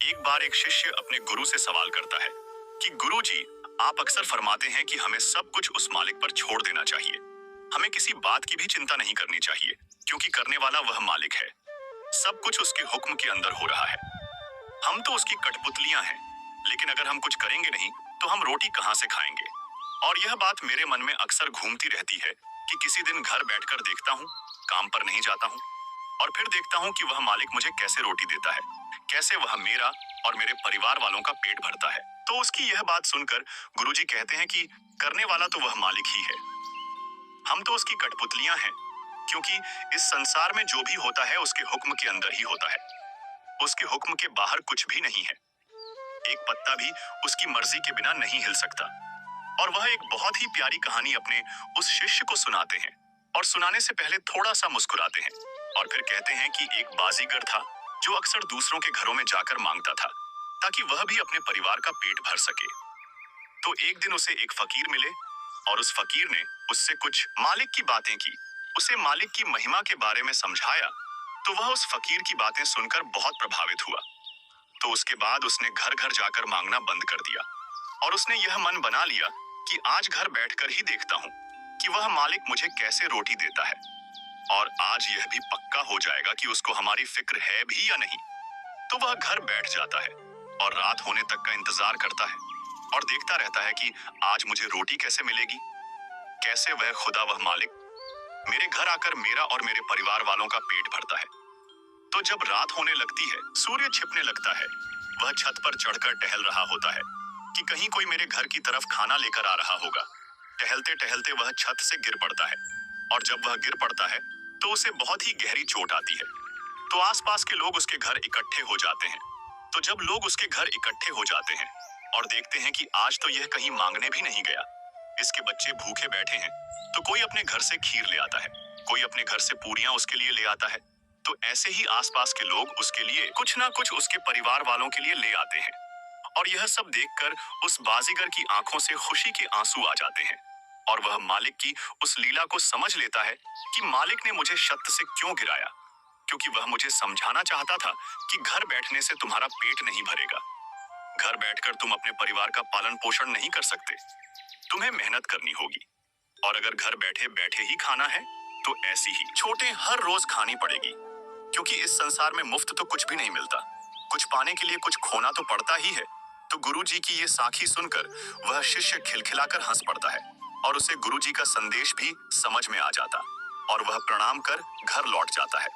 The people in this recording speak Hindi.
एक बार एक शिष्य अपने गुरु से सवाल करता है कि गुरु जी, आप अक्सर फरमाते हैं कि हमें सब कुछ उस मालिक पर छोड़ देना चाहिए। हमें किसी बात की भी चिंता नहीं करनी चाहिए, क्योंकि करने वाला वह मालिक है। सब कुछ उसके हुक्म के अंदर हो रहा है। हम तो उसकी कठपुतलियां हैं, लेकिन अगर हम कुछ करेंगे नहीं तो हम रोटी कहां से खाएंगे। और यह बात मेरे मन में अक्सर घूमती रहती है कि किसी दिन घर बैठकर देखता हूँ, काम पर नहीं जाता हूँ, और फिर देखता हूँ कि वह मालिक मुझे कैसे रोटी देता है, कैसे वह मेरा और मेरे परिवार वालों का पेट भरता है। तो उसकी यह बात सुनकर गुरुजी कहते हैं कि करने वाला तो वह मालिक ही है, हम तो उसकी कठपुतलियां हैं, क्योंकि इस संसार में जो भी होता है उसके हुक्म के अंदर ही होता है। उसके हुक्म के बाहर कुछ भी नहीं है। एक पत्ता भी उसकी मर्जी के बिना नहीं हिल सकता। और वह एक बहुत ही प्यारी कहानी अपने उस शिष्य को सुनाते हैं, और सुनाने से पहले थोड़ा सा मुस्कुराते हैं, और फिर कहते हैं कि एक बाजीगर था जो अक्सर दूसरों के घरों में जाकर मांगता था, ताकि वह भी अपने परिवार का पेट भर सके। तो एक दिन उसे एक फकीर मिले, और उस फकीर ने उससे कुछ मालिक की बातें की, उसे मालिक की महिमा के बारे में समझाया। तो वह उस फकीर की बातें सुनकर बहुत प्रभावित हुआ। तो उसके बाद उसने घर घर जाकर मांगना बंद कर दिया, और उसने यह मन बना लिया कि आज घर बैठकर ही देखता हूँ कि वह मालिक मुझे कैसे रोटी देता है, और आज यह भी पक्का हो जाएगा कि उसको हमारी फिक्र है भी या नहीं। तो वह घर बैठ जाता है और रात होने तक का इंतजार करता है, और देखता रहता है कि आज मुझे रोटी कैसे मिलेगी, कैसे वह खुदा, वह मालिक मेरे घर आकर मेरा और मेरे परिवार वालों का पेट भरता है। तो जब रात होने लगती है, सूर्य छिपने लगता है, वह छत पर चढ़कर टहल रहा होता है कि कहीं कोई मेरे घर की तरफ खाना लेकर आ रहा होगा। टहलते टहलते वह छत से गिर पड़ता है, और जब वह गिर पड़ता है तो उसे बहुत ही गहरी चोट आती है। तो आसपास के लोग उसके घर इकट्ठे हो जाते हैं। तो जब लोग उसके घर इकट्ठे हो जाते हैं और देखते हैं कि आज तो यह कहीं मांगने भी नहीं गया, इसके बच्चे भूखे बैठे हैं, तो कोई अपने घर से खीर ले आता है, कोई अपने घर से पूरियां उसके लिए ले आता है। तो ऐसे ही आसपास के लोग उसके लिए कुछ ना कुछ उसके परिवार वालों के लिए ले आते हैं। और यह सब देखकर उस बाजीगर की आंखों से खुशी के आंसू आ जाते हैं, और वह मालिक की उस लीला को समझ लेता है कि मालिक ने मुझे छत से क्यों गिराया, क्योंकि वह मुझे समझाना चाहता था कि घर बैठने से तुम्हारा पेट नहीं भरेगा। घर बैठकर तुम अपने परिवार का पालन पोषण नहीं कर सकते, तुम्हें मेहनत करनी होगी। और अगर घर बैठे बैठे ही खाना है तो ऐसी ही छोटे हर रोज खानी पड़ेगी, क्योंकि इस संसार में मुफ्त तो कुछ भी नहीं मिलता, कुछ पाने के लिए कुछ खोना तो पड़ता ही है। तो गुरुजी की ये साखी सुनकर वह शिष्य खिलखिलाकर हंस पड़ता है, और उसे गुरुजी का संदेश भी समझ में आ जाता, और वह प्रणाम कर घर लौट जाता है।